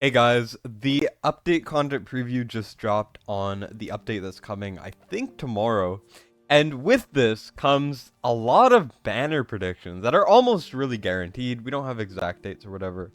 Hey guys, the update content preview just dropped on the update that's coming, I think, tomorrow. And with this comes a lot of banner predictions that are almost really guaranteed. We don't have exact dates or whatever.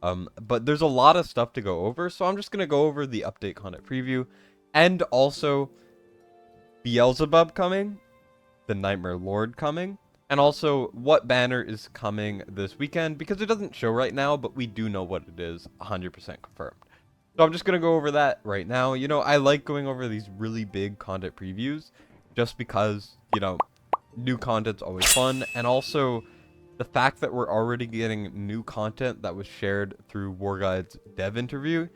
But there's a lot of stuff to go over, so I'm just going to go over the update content preview and also Beelzebub coming, the Nightmare Lord coming, and also what banner is coming this weekend, because it doesn't show right now, but we do know what it is 100% confirmed. So I'm just going to go over that right now. You know, I like going over these really big content previews just because, new content's always fun, and also the fact that we're already getting new content that was shared through War Guide's dev interview,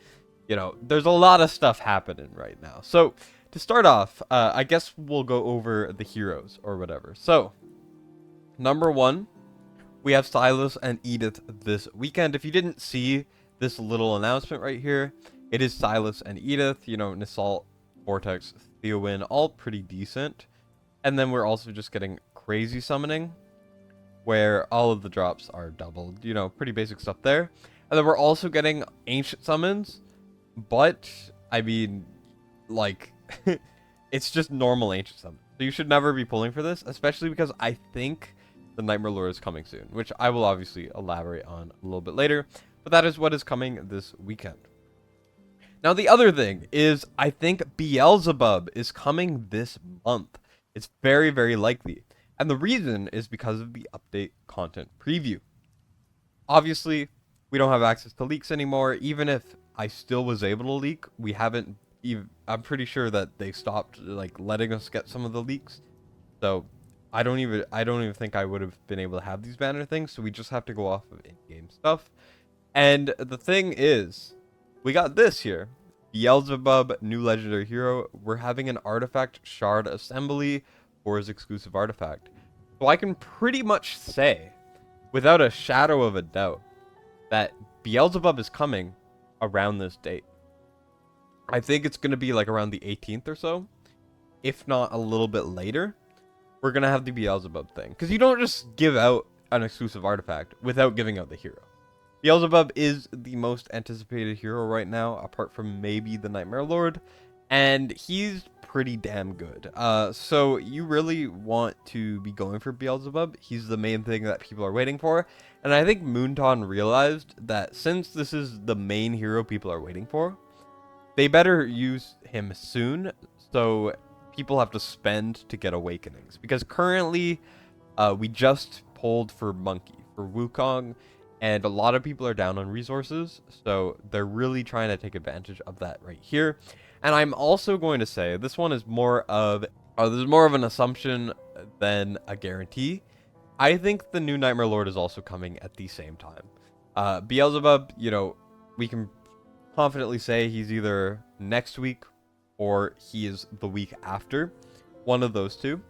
there's a lot of stuff happening right now. So to start off, I guess we'll go over the heroes or whatever. So number one, we have Silas and Edith this weekend. If you didn't see this little announcement right here, it is Silas and Edith, Nisalt, Vortex, Theowin, all pretty decent. And then we're also just getting crazy summoning, where all of the drops are doubled, pretty basic stuff there. And then we're also getting ancient summons, but, I mean, like, it's just normal ancient summons. So you should never be pulling for this, especially because I think the Nightmare Lord is coming soon, which I will obviously elaborate on a little bit later, but that is what is coming this weekend. Now, the other thing is, I think Beelzebub is coming this month. It's very, very likely. And the reason is because of the update content preview. Obviously, we don't have access to leaks anymore. Even if I still was able to leak, we haven't even, I'm pretty sure that they stopped letting us get some of the leaks. So I don't even think I would have been able to have these banner things, so we just have to go off of in-game stuff. And the thing is, we got this here. Beelzebub, new legendary hero. We're having an artifact shard assembly for his exclusive artifact. So I can pretty much say, without a shadow of a doubt, that Beelzebub is coming around this date. I think it's going to be like around the 18th or so, if not a little bit later. We're going to have the Beelzebub thing. Because you don't just give out an exclusive artifact without giving out the hero. Beelzebub is the most anticipated hero right now, apart from maybe the Nightmare Lord. And he's pretty damn good. So you really want to be going for Beelzebub. He's the main thing that people are waiting for. And I think Moonton realized that since this is the main hero people are waiting for, they better use him soon. So people have to spend to get awakenings, because currently we just pulled for Monkey, for Wukong, and a lot of people are down on resources, so they're really trying to take advantage of that right here. And I'm also going to say this one is more of an assumption than a guarantee. I think the new Nightmare Lord is also coming at the same time. Beelzebub, we can confidently say he's either next week or he is the week after. One of those two.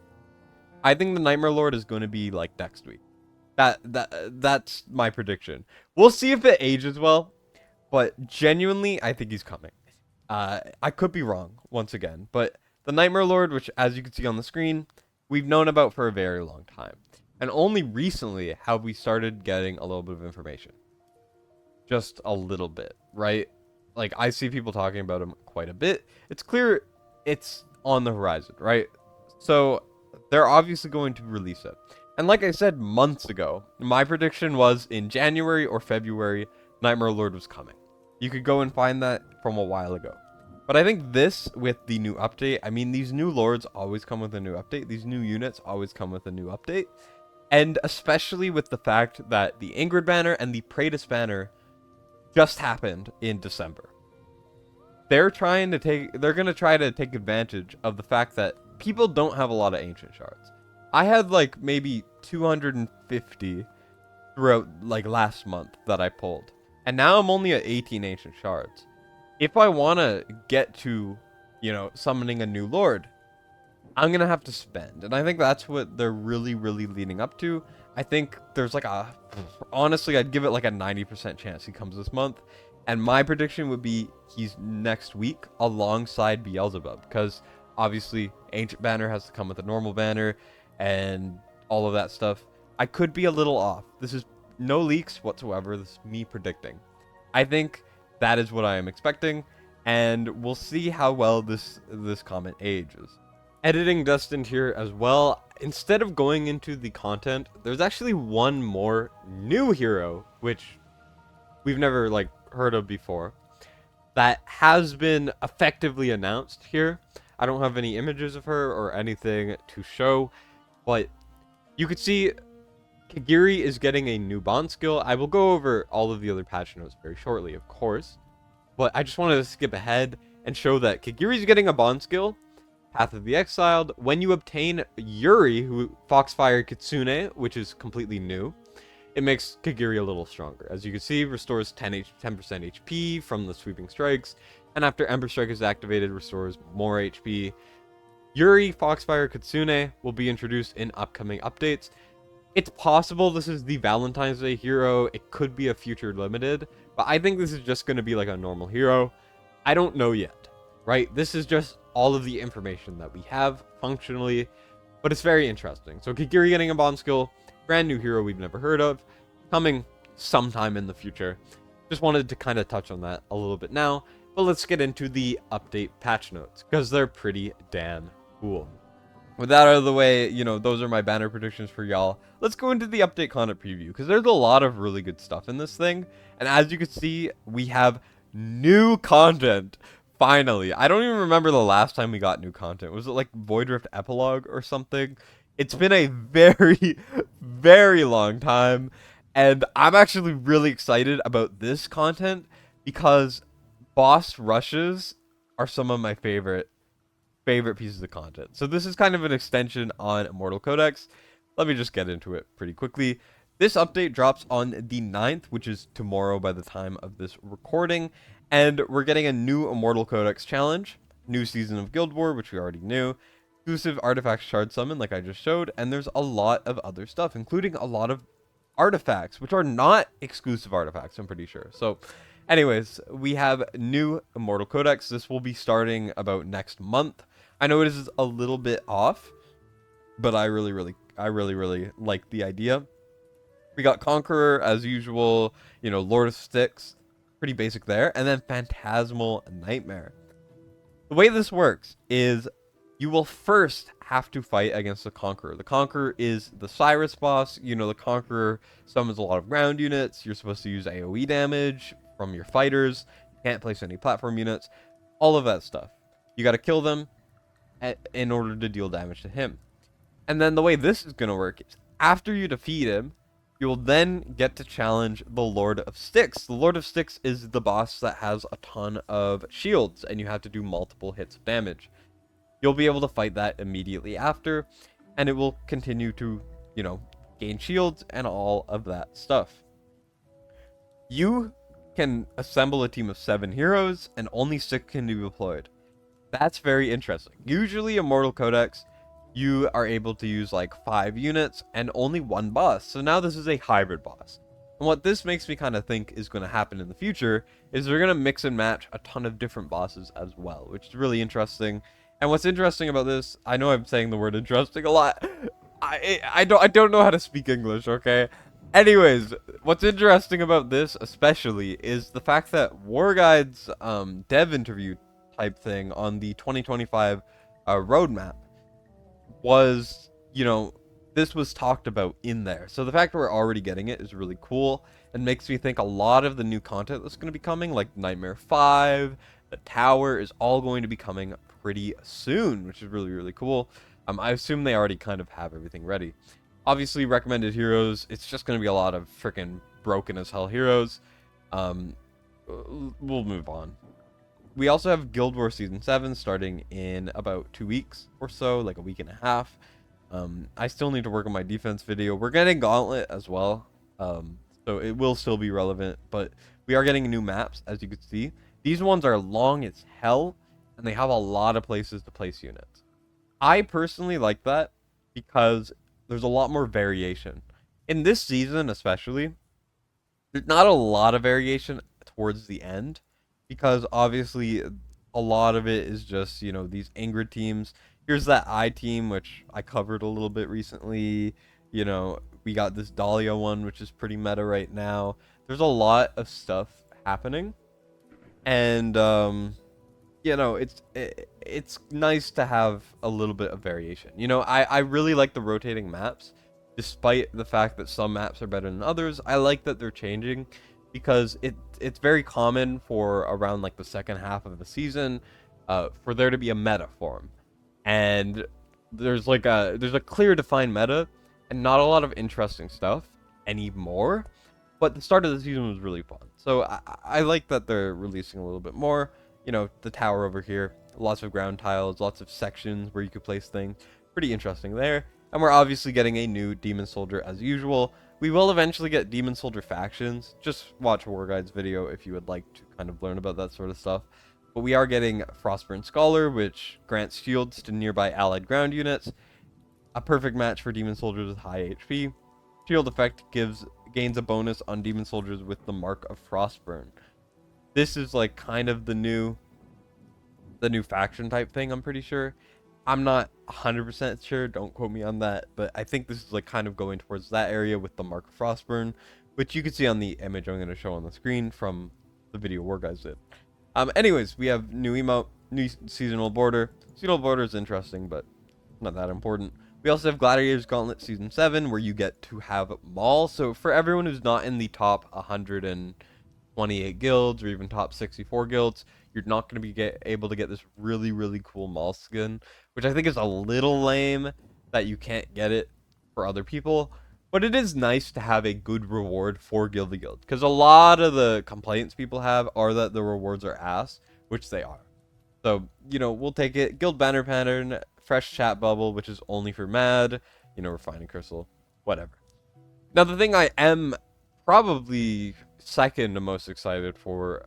I think the Nightmare Lord is going to be like next week. That's my prediction. We'll see if it ages well, but genuinely, I think he's coming. I could be wrong once again, but the Nightmare Lord, which as you can see on the screen, we've known about for a very long time. And only recently have we started getting a little bit of information. Just a little bit, right? Like, I see people talking about him quite a bit. It's clear it's on the horizon, right? So they're obviously going to release it. And like I said months ago, my prediction was in January or February, Nightmare Lord was coming. You could go and find that from a while ago. But I think this, with the new update, I mean, these new lords always come with a new update. These new units always come with a new update. And especially with the fact that the Ingrid banner and the Praetus banner just happened in December. They're going to try to take advantage of the fact that people don't have a lot of ancient shards. I had like maybe 250 throughout like last month that I pulled. And now I'm only at 18 ancient shards. If I want to get to, summoning a new lord, I'm going to have to spend. And I think that's what they're really, really leading up to. I think there's honestly, I'd give it like a 90% chance he comes this month. And my prediction would be he's next week alongside Beelzebub. Because obviously, Ancient Banner has to come with a normal banner and all of that stuff. I could be a little off. This is no leaks whatsoever. This is me predicting. I think That is what I am expecting, and we'll see how well this comment ages. Editing Destined here as well. Instead of going into the content, there's actually one more new hero, which we've never like heard of before, that has been effectively announced here. I don't have any images of her or anything to show, but you could see Kagiri is getting a new bond skill. I will go over all of the other patch notes very shortly, of course, but I just wanted to skip ahead and show that Kagiri is getting a bond skill, Path of the Exiled, when you obtain Yuri, who Foxfire Kitsune, which is completely new. It makes Kagiri a little stronger. As you can see, restores 10% HP from the sweeping strikes, and after Ember Strike is activated, restores more HP. Yuri Foxfire Kitsune will be introduced in upcoming updates. It's possible this is the Valentine's Day hero. It could be a future limited, but I think this is just going to be like a normal hero. I don't know yet, right? This is just all of the information that we have functionally, but it's very interesting. So Kagiri getting a bond skill, brand new hero we've never heard of, coming sometime in the future. Just wanted to kind of touch on that a little bit now, but let's get into the update patch notes, because they're pretty damn cool. With that out of the way, you know, those are my banner predictions for y'all. Let's go into the update content preview, because there's a lot of really good stuff in this thing. And as you can see, we have new content. Finally. I don't even remember the last time we got new content. Was it like Void Rift Epilogue or something? It's been a very, very long time. And I'm actually really excited about this content because boss rushes are some of my favorite pieces of content. So this is kind of an extension on Immortal Codex. Let me just get into it pretty quickly. This update drops on the 9th, which is tomorrow by the time of this recording, and we're getting a new Immortal Codex challenge, new season of Guild War, which we already knew, exclusive artifact shard summon like I just showed, and there's a lot of other stuff, including a lot of artifacts, which are not exclusive artifacts, I'm pretty sure. So anyways, we have new Immortal Codex. This will be starting about next month. I know it is a little bit off, but I really like the idea. We got Conqueror as usual, you know, Lord of Styx, pretty basic there, and then Phantasmal Nightmare. The way this works is you will first have to fight against the Conqueror. The Conqueror is the Cyrus boss. You know, the Conqueror summons a lot of ground units. You're supposed to use AoE damage from your fighters. You can't place any platform units. All of that stuff. You got to kill them in order to deal damage to him. And then the way this is going to work is after you defeat him, you will then get to challenge the Lord of Styx. The Lord of Styx is the boss that has a ton of shields, and you have to do multiple hits of damage. You'll be able to fight that immediately after, and it will continue to, you know, gain shields and all of that stuff. You can assemble a team of 7 heroes, and only 6 can be deployed. That's very interesting. Usually Immortal Codex, you are able to use like 5 units and only 1 boss. So now this is a hybrid boss. And what this makes me kind of think is going to happen in the future is they're going to mix and match a ton of different bosses as well, which is really interesting. And what's interesting about this, I know I'm saying the word interesting a lot. I don't know how to speak English, okay? Anyways, what's interesting about this especially is the fact that War Guide's dev interview type thing on the 2025 roadmap was, you know, this was talked about in there. So the fact that we're already getting it is really cool and makes me think a lot of the new content that's going to be coming, like Nightmare 5, the Tower, is all going to be coming pretty soon, which is really cool. I assume they already kind of have everything ready. Obviously, recommended heroes, it's just going to be a lot of freaking broken as hell heroes. We'll move on. We also have Guild War Season 7 starting in about 2 weeks or so, like a week and a half. I still need to work on my defense video. We're getting Gauntlet as well, so it will still be relevant, but we are getting new maps, as you can see. These ones are long as hell, and they have a lot of places to place units. I personally like that because there's a lot more variation. In this season especially, there's not a lot of variation towards the end, because obviously a lot of it is just, you know, these Ingrid teams. Here's that I team, which I covered a little bit recently. You know, we got this Dahlia one, which is pretty meta right now. There's a lot of stuff happening. And you know, it's nice to have a little bit of variation. You know, I really like the rotating maps, despite the fact that some maps are better than others. I like that they're changing because it's very common for around like the second half of the season, for there to be a meta form, and there's a clear defined meta, and not a lot of interesting stuff anymore. But the start of the season was really fun, so I like that they're releasing a little bit more. You know, the tower over here, lots of ground tiles, lots of sections where you could place things. Pretty interesting there. And we're obviously getting a new Demon Soldier as usual. We will eventually get Demon Soldier factions. Just watch War Guide's video if you would like to kind of learn about that sort of stuff. But we are getting Frostburn Scholar, which grants shields to nearby allied ground units. A perfect match for Demon Soldiers with high HP. Shield effect gains a bonus on Demon Soldiers with the Mark of Frostburn. This is like kind of the new faction type thing, I'm pretty sure. I'm not 100% sure, don't quote me on that, but I think this is like kind of going towards that area with the Mark of Frostburn, which you can see on the image I'm going to show on the screen from the video War Guys did. Anyways, we have new emote, new seasonal border. Seasonal border is interesting, but not that important. We also have Gladiator's Gauntlet Season 7, where you get to have Maul. So for everyone who's not in the top 128 guilds, or even top 64 guilds, you're not going to be able to get this really, really cool Maul skin, which I think is a little lame that you can't get it for other people. But it is nice to have a good reward for guild to guild, because a lot of the complaints people have are that the rewards are ass, which they are. So, you know, we'll take it. Guild banner pattern, fresh chat bubble, which is only for mad, you know, refining crystal, whatever. Now, the thing I am probably second most excited for,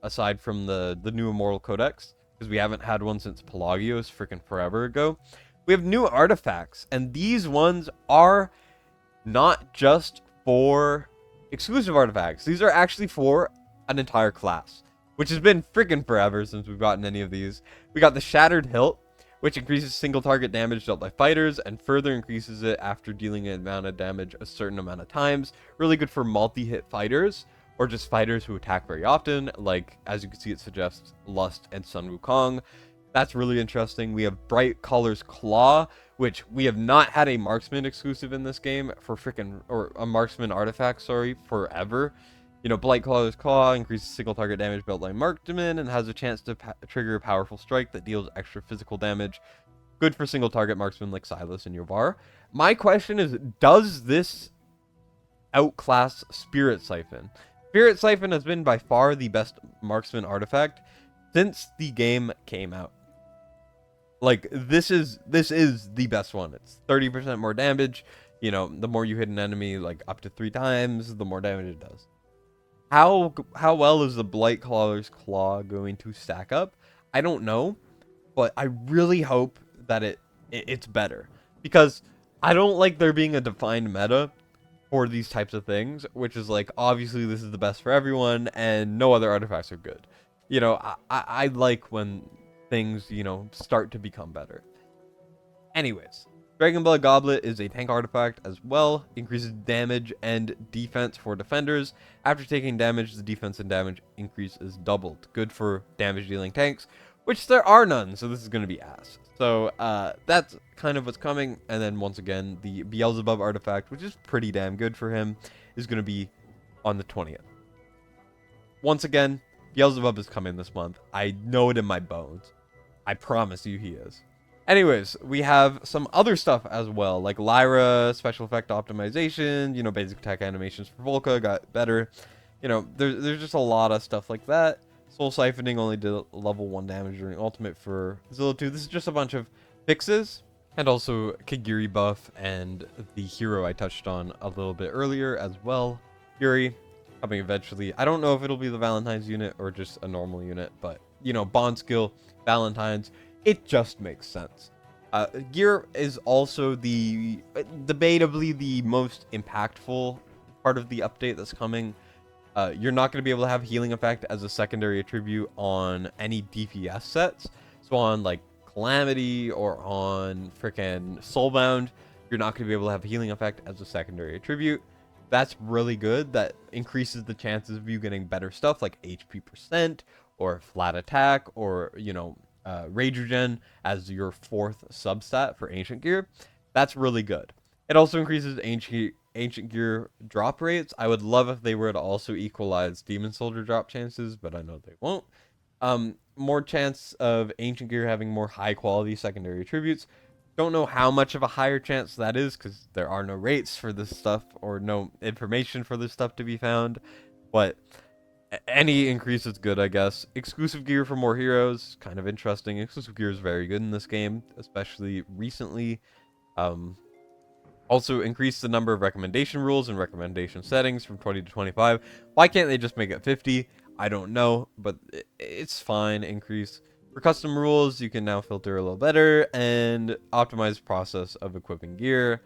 aside from the new Immortal Codex, because we haven't had one since Pelagios freaking forever ago, we have new artifacts, and these ones are not just for exclusive artifacts. These are actually for an entire class, which has been freaking forever since we've gotten any of these. We got the Shattered Hilt, which increases single target damage dealt by fighters and further increases it after dealing an amount of damage a certain amount of times. Really good for multi-hit fighters, or just fighters who attack very often, like, as you can see, it suggests Lust and Sun Wukong. That's really interesting. We have Bright Color's Claw, which we have not had a marksman exclusive in this game for or a marksman artifact, sorry, forever. You know, Blight Color's Claw increases single target damage built by marksman and has a chance to trigger a powerful strike that deals extra physical damage. Good for single target marksmen like Silas and Yovar. My question is, does this outclass Spirit Siphon? Spirit Siphon has been by far the best marksman artifact since the game came out. Like, this is the best one. It's 30% more damage. You know, the more you hit an enemy, like, up to 3 times, the more damage it does. How well is the Blight Color's Claw going to stack up? I don't know, but I really hope that it's better, because I don't like there being a defined meta for these types of things, which is like, obviously this is the best for everyone and no other artifacts are good. You know, I like when things, you know, start to become better. Anyways, Dragonblood Goblet is a tank artifact as well. Increases damage and defense for defenders. After taking damage, the defense and damage increase is doubled. Good for damage dealing tanks, which there are none, so this is going to be ass. So that's kind of what's coming. And then once again, the Beelzebub artifact, which is pretty damn good for him, is going to be on the 20th. Once again, Beelzebub is coming this month. I know it in my bones. I promise you he is. Anyways, we have some other stuff as well, like Lyra, special effect optimization, you know, basic attack animations for Volca got better. You know, there's just a lot of stuff like that. Soul Siphoning only did level 1 damage during Ultimate for Zilla 2. This is just a bunch of fixes. And also Kagiri buff and the hero I touched on a little bit earlier as well. Yuri, coming eventually. I don't know if it'll be the Valentine's unit or just a normal unit, but, you know, Bond skill, Valentine's. It just makes sense. Gear is also debatably the most impactful part of the update that's coming. You're not going to be able to have healing effect as a secondary attribute on any DPS sets. So on like Calamity or on frickin' Soulbound, you're not going to be able to have healing effect as a secondary attribute. That's really good. That increases the chances of you getting better stuff like HP %, or flat attack, or, you know, rage regen as your 4th substat for ancient gear. That's really good. It also increases ancient gear drop rates. I would love if they were to also equalize demon soldier drop chances, but I know they won't. More chance of ancient gear having more high quality secondary attributes. Don't know how much of a higher chance that is, because there are no rates for this stuff, or no information for this stuff to be found, but any increase is good, I guess. Exclusive gear for more heroes, kind of interesting. Exclusive gear is very good in this game, especially recently. Also increase the number of recommendation rules and recommendation settings from 20 to 25. Why can't they just make it 50? I don't know, but it's fine. Increase. For custom rules, you can now filter a little better and optimize process of equipping gear.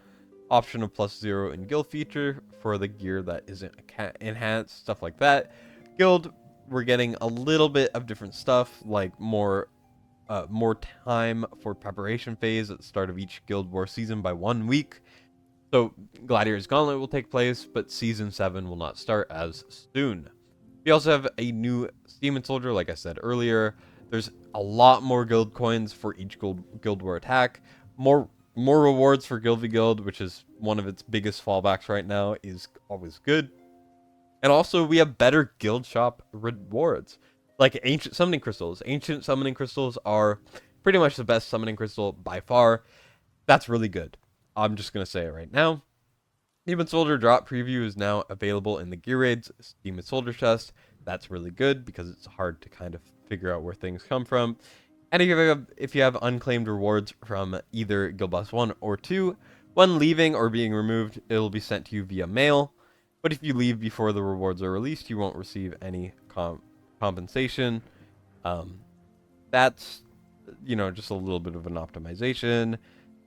Option of +0 in guild feature for the gear that isn't enhanced, stuff like that. Guild, we're getting a little bit of different stuff, like more time for preparation phase at the start of each Guild War season by 1 week. So Gladiator's Gauntlet will take place, but Season 7 will not start as soon. We also have a new Demon Soldier, like I said earlier. There's a lot more guild coins for each Guild War attack. More rewards for Guild v Guild, which is one of its biggest fallbacks right now, is always good. And also, we have better guild shop rewards, like ancient summoning crystals. Ancient summoning crystals are pretty much the best summoning crystal by far. That's really good. I'm just going to say it right now. Demon Soldier drop preview is now available in the Gear Raids Demon Soldier chest. That's really good because it's hard to kind of figure out where things come from. And if you have unclaimed rewards from either Guild Boss 1 or 2, when leaving or being removed, it'll be sent to you via mail. But if you leave before the rewards are released, you won't receive any compensation. That's, you know, just a little bit of an optimization.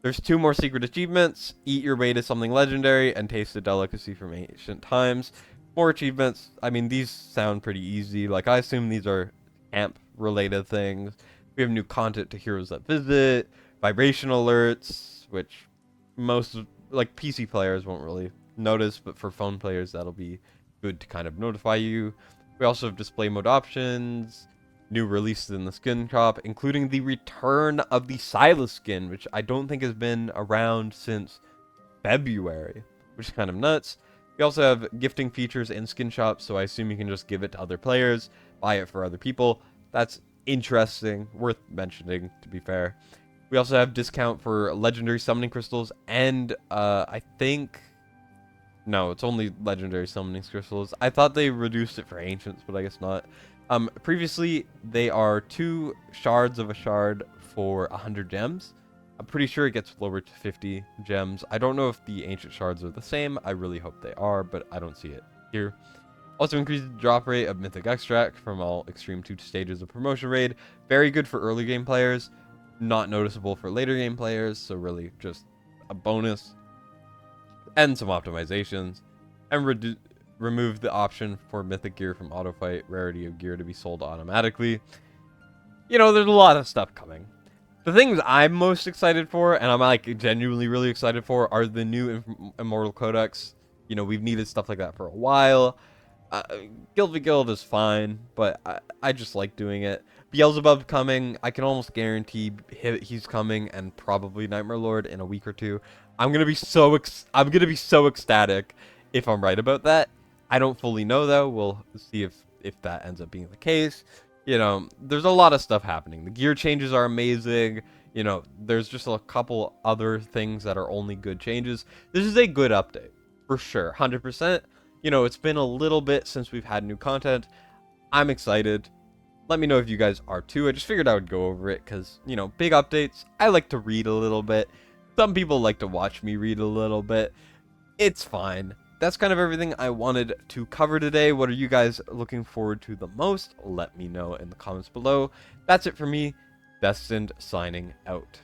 There's 2 more secret achievements. Eat your way to something legendary and taste a delicacy from ancient times. More achievements. I mean, these sound pretty easy. Like, I assume these are camp-related things. We have new content to heroes that visit. Vibration alerts, which most, like, PC players won't really notice, but for phone players, that'll be good to kind of notify you. We also have display mode options. New releases in the skin shop, including the return of the Silas skin, which I don't think has been around since February, which is kind of nuts. We also have gifting features in skin shops, so I assume you can just give it to other players, buy it for other people. That's interesting, worth mentioning, to be fair. We also have discount for legendary summoning crystals, and I think... No, it's only legendary summoning crystals. I thought they reduced it for ancients, but I guess not. Previously, they are 2 shards of a shard for 100 gems. I'm pretty sure it gets lowered to 50 gems. I don't know if the ancient shards are the same. I really hope they are, but I don't see it here. Also increased the drop rate of mythic extract from all extreme 2 stages of promotion raid. Very good for early game players. Not noticeable for later game players, so really just a bonus. And some optimizations. And remove the option for mythic gear from autofight, rarity of gear to be sold automatically. You know, there's a lot of stuff coming. The things I'm most excited for, and I'm like genuinely really excited for, are the new Immortal Codex. You know, we've needed stuff like that for a while. Guild v Guild is fine, but I just like doing it. Beelzebub coming. I can almost guarantee he's coming, and probably Nightmare Lord in a week or 2. I'm gonna be so ecstatic if I'm right about that. I don't fully know though. We'll see if that ends up being the case. You know, there's a lot of stuff happening. The gear changes are amazing. You know, there's just a couple other things that are only good changes. This is a good update for sure, 100%. You know, it's been a little bit since we've had new content. I'm excited. Let me know if you guys are too. I just figured I would go over it because, you know, big updates. I like to read a little bit. Some people like to watch me read a little bit. It's fine. That's kind of everything I wanted to cover today. What are you guys looking forward to the most? Let me know in the comments below. That's it for me. Destined signing out.